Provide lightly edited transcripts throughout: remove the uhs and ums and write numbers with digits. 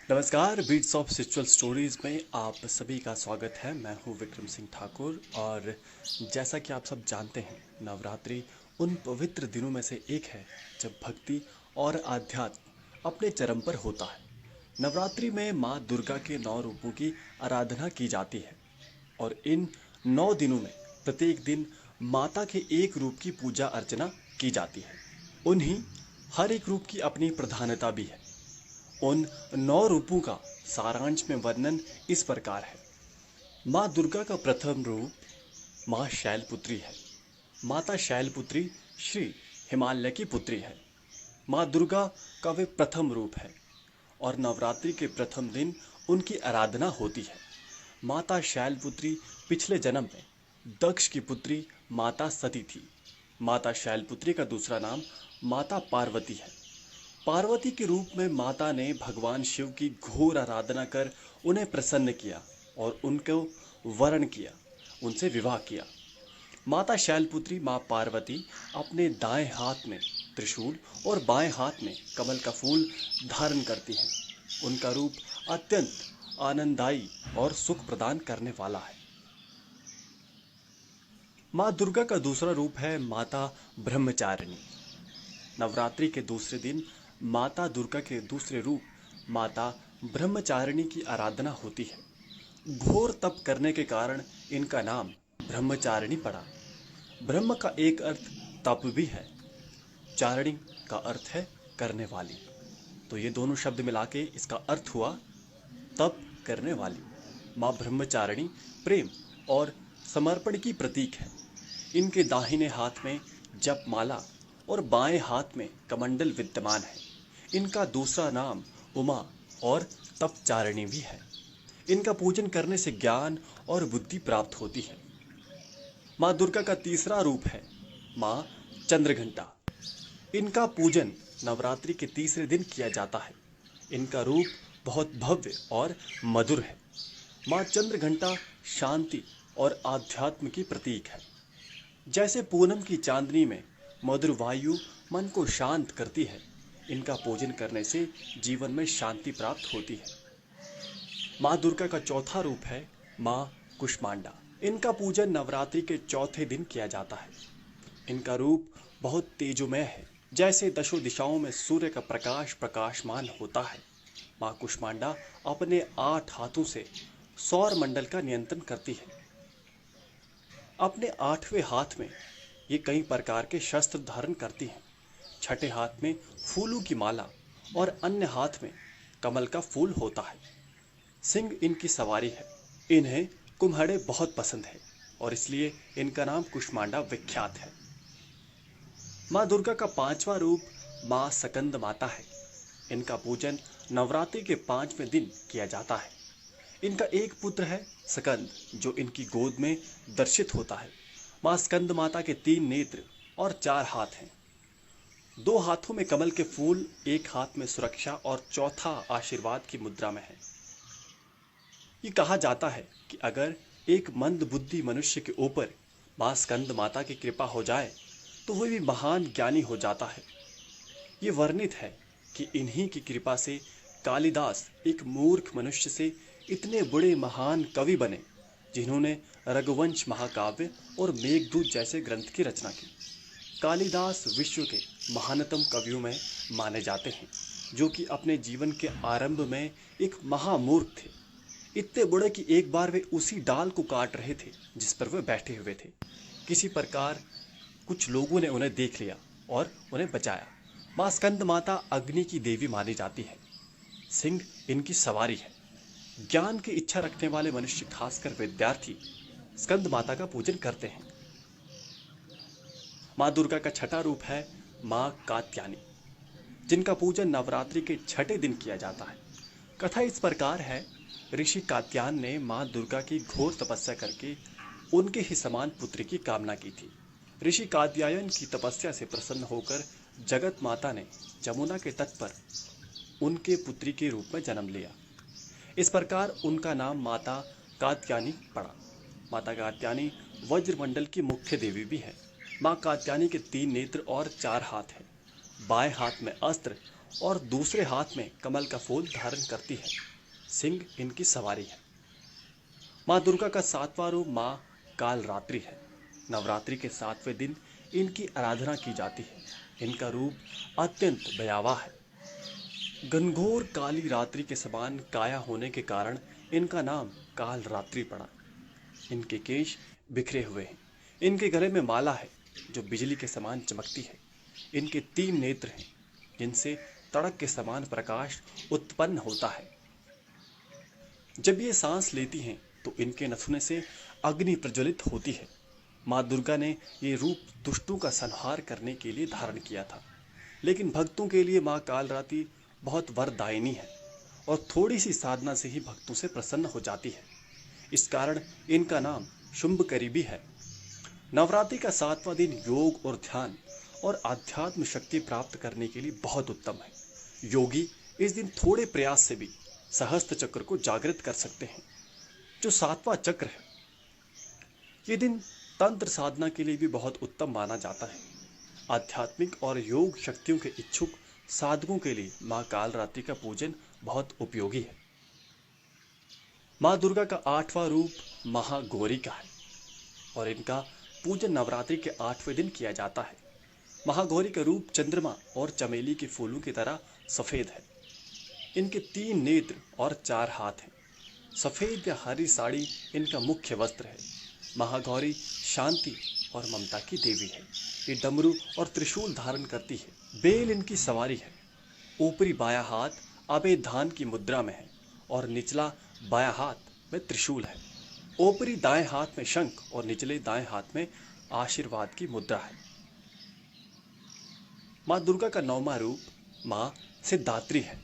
नमस्कार, beats of spiritual stories में आप सभी का स्वागत है। मैं हूं विक्रम सिंह ठाकुर और जैसा कि आप सब जानते हैं, नवरात्रि उन पवित्र दिनों में से एक है जब भक्ति और आध्यात्म अपने चरम पर होता है। नवरात्रि में माँ दुर्गा के 9 रूपों की आराधना की जाती है और इन 9 दिनों में प्रत्येक दिन माता के एक रूप की पूजा अर्चना की जाती है। उन्हीं हर एक रूप की अपनी प्रधानता भी है। उन 9 रूपों का सारांश में वर्णन इस प्रकार है। माँ दुर्गा का प्रथम रूप माँ शैलपुत्री है। माता शैलपुत्री श्री हिमालय की पुत्री है। माँ दुर्गा का वे प्रथम रूप है और नवरात्रि के प्रथम दिन उनकी आराधना होती है। माता शैलपुत्री पिछले जन्म में दक्ष की पुत्री माता सती थी। माता शैलपुत्री का दूसरा नाम माता पार्वती है। पार्वती के रूप में माता ने भगवान शिव की घोर आराधना कर उन्हें प्रसन्न किया और उनको वरण किया, उनसे विवाह किया। माता शैलपुत्री माँ पार्वती अपने दाएं हाथ में त्रिशूल और बाएं हाथ में कमल का फूल धारण करती हैं। उनका रूप अत्यंत आनंददायी और सुख प्रदान करने वाला है। माँ दुर्गा का दूसरा रूप है माता ब्रह्मचारिणी। नवरात्रि के दूसरे दिन माता दुर्गा के दूसरे रूप माता ब्रह्मचारिणी की आराधना होती है। घोर तप करने के कारण इनका नाम ब्रह्मचारिणी पड़ा। ब्रह्म का एक अर्थ तप भी है, चारिणी का अर्थ है करने वाली। तो ये दोनों शब्द मिला के इसका अर्थ हुआ तप करने वाली। माँ ब्रह्मचारिणी प्रेम और समर्पण की प्रतीक है। इनके दाहिने हाथ में जप माला और बाएं हाथ में कमंडल विद्यमान है। इनका दूसरा नाम उमा और तपचारिणी भी है। इनका पूजन करने से ज्ञान और बुद्धि प्राप्त होती है। माँ दुर्गा का तीसरा रूप है माँ चंद्रघंटा। इनका पूजन नवरात्रि के तीसरे दिन किया जाता है। इनका रूप बहुत भव्य और मधुर है। माँ चंद्रघंटा शांति और आध्यात्म की प्रतीक है। जैसे पूनम की चांदनी में मधुर वायु मन को शांत करती है, इनका पूजन करने से जीवन में शांति प्राप्त होती है। माँ दुर्गा का चौथा रूप है माँ कुष्मांडा। इनका पूजन नवरात्रि के चौथे दिन किया जाता है। इनका रूप बहुत तेजोमय है, जैसे दशों दिशाओं में सूर्य का प्रकाश प्रकाशमान होता है। माँ कुष्मांडा अपने 8 हाथों से सौर मंडल का नियंत्रण करती है। अपने 8वें हाथ में ये कई प्रकार के शस्त्र धारण करती हैं। छठे हाथ में फूलों की माला और अन्य हाथ में कमल का फूल होता है। सिंह इनकी सवारी है। इन्हें कुम्हड़े बहुत पसंद है और इसलिए इनका नाम कुष्मांडा विख्यात है। माँ दुर्गा का 5वां रूप माँ स्कंद माता है। इनका पूजन नवरात्रि के 5वें दिन किया जाता है। इनका एक पुत्र है स्कंद, जो इनकी गोद में दर्शित होता है। माँ स्कंद माता के 3 नेत्र और 4 हाथ हैं। 2 हाथों में कमल के फूल, एक हाथ में सुरक्षा और चौथा आशीर्वाद की मुद्रा में है। ये कहा जाता है कि अगर एक मंद बुद्धि मनुष्य के ऊपर माँ स्कंद माता की कृपा हो जाए तो वह भी महान ज्ञानी हो जाता है। ये वर्णित है कि इन्हीं की कृपा से कालिदास एक मूर्ख मनुष्य से इतने बड़े महान कवि बने, जिन्होंने रघुवंश महाकाव्य और मेघदूत जैसे ग्रंथ की रचना की। कालिदास विश्व के महानतम कवियों में माने जाते हैं, जो कि अपने जीवन के आरंभ में एक महामूर्ख थे। इतने बड़े कि एक बार वे उसी डाल को काट रहे थे जिस पर वे बैठे हुए थे। किसी प्रकार कुछ लोगों ने उन्हें देख लिया और उन्हें बचाया। माँ स्कंद माता अग्नि की देवी मानी जाती है। सिंह इनकी सवारी है। ज्ञान की इच्छा रखने वाले मनुष्य, खासकर विद्यार्थी, स्कंद माता का पूजन करते हैं। माँ दुर्गा का छठा रूप है माँ कात्यायनी, जिनका पूजन नवरात्रि के छठे दिन किया जाता है। कथा इस प्रकार है, ऋषि कात्यायन ने माँ दुर्गा की घोर तपस्या करके उनके ही समान पुत्र की कामना की थी। ऋषि कात्यायन की तपस्या से प्रसन्न होकर जगत माता ने जमुना के तट पर उनके पुत्री के रूप में जन्म लिया। इस प्रकार उनका नाम माता कात्यायनी पड़ा। माता कात्यायनी वज्रमंडल की मुख्य देवी भी है। माँ कात्यायनी के 3 नेत्र और 4 हाथ हैं। बाएं हाथ में अस्त्र और दूसरे हाथ में कमल का फूल धारण करती है। सिंह इनकी सवारी है। माँ दुर्गा का सातवां रूप माँ कालरात्रि है। नवरात्रि के सातवें दिन इनकी आराधना की जाती है। इनका रूप अत्यंत भयावह है। घनघोर काली रात्रि के समान काया होने के कारण इनका नाम कालरात्रि पड़ा। इनके केश बिखरे हुए हैं। इनके गले में माला है जो बिजली के समान चमकती है। इनके 3 नेत्र हैं जिनसे तड़क के समान प्रकाश उत्पन्न होता है। जब ये सांस लेती हैं तो इनके नथुने से अग्नि प्रज्वलित होती है। माँ दुर्गा ने ये रूप दुष्टों का संहार करने के लिए धारण किया था, लेकिन भक्तों के लिए माँ कालरात्रि बहुत वरदायिनी है और थोड़ी सी साधना से ही भक्तों से प्रसन्न हो जाती है। इस कारण इनका नाम शुंभकरी भी है। नवरात्रि का 7वां दिन योग और ध्यान और आध्यात्म शक्ति प्राप्त करने के लिए बहुत उत्तम है। योगी इस दिन थोड़े प्रयास से भी सहस्त्र चक्र को जागृत कर सकते हैं, जो 7वां चक्र है। ये दिन तंत्र साधना के लिए भी बहुत उत्तम माना जाता है। आध्यात्मिक और योग शक्तियों के इच्छुक साधकों के लिए माँ कालरात्रि का पूजन बहुत उपयोगी है। माँ दुर्गा का 8वां रूप महागौरी का है और इनका पूजन नवरात्रि के 8वें दिन किया जाता है। महागौरी का रूप चंद्रमा और चमेली के फूलों की तरह सफेद है। इनके 3 नेत्र और 4 हाथ हैं। सफेद या हरी साड़ी इनका मुख्य वस्त्र है। महागौरी शांति और ममता की देवी है। ये डमरू और त्रिशूल धारण करती है। बेल इनकी सवारी है। ऊपरी बायां हाथ अभय दान की मुद्रा में है और निचला बायां हाथ में त्रिशूल है। ऊपरी दाएं हाथ में शंख और निचले दाएं हाथ में आशीर्वाद की मुद्रा है। माँ दुर्गा का 9वां रूप माँ सिद्धात्री है।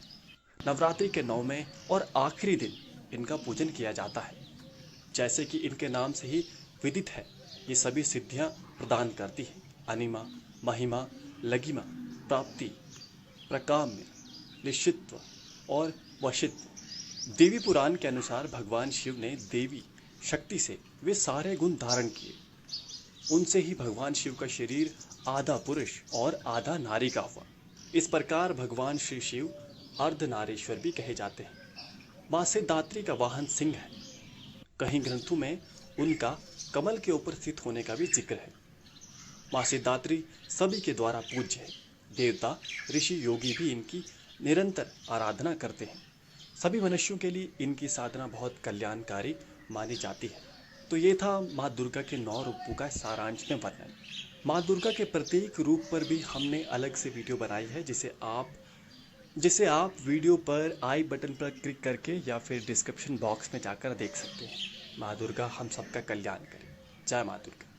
नवरात्रि के 9वें और आखिरी दिन इनका पूजन किया जाता है। जैसे कि इनके नाम से ही विदित है, ये सभी सिद्धियां प्रदान करती है। अनिमा, महिमा, लगिमा, प्राप्ति, प्रकाम्य, निश्चित्व और वशित्व। देवी पुराण के अनुसार भगवान शिव ने देवी शक्ति से वे सारे गुण धारण किए। उनसे ही भगवान शिव का शरीर आधा पुरुष और आधा नारी का हुआ। इस प्रकार भगवान श्री शिव अर्धनारीश्वर भी कहे जाते हैं। माँ सिद्धात्री का वाहन सिंह है। कहीं ग्रंथों में उनका कमल के ऊपर स्थित होने का भी जिक्र है। माँ सिद्धात्री सभी के द्वारा पूज्य है। देवता, ऋषि, योगी भी इनकी निरंतर आराधना करते हैं। सभी मनुष्यों के लिए इनकी साधना बहुत कल्याणकारी मानी जाती है। तो ये था माँ दुर्गा के 9 रूपों का सारांश में वर्णन। माँ दुर्गा के प्रत्येक रूप पर भी हमने अलग से वीडियो बनाई है, जिसे आप वीडियो पर आई बटन पर क्लिक करके या फिर डिस्क्रिप्शन बॉक्स में जाकर देख सकते हैं। माँ दुर्गा हम सबका कल्याण करे। जय माँ दुर्गा।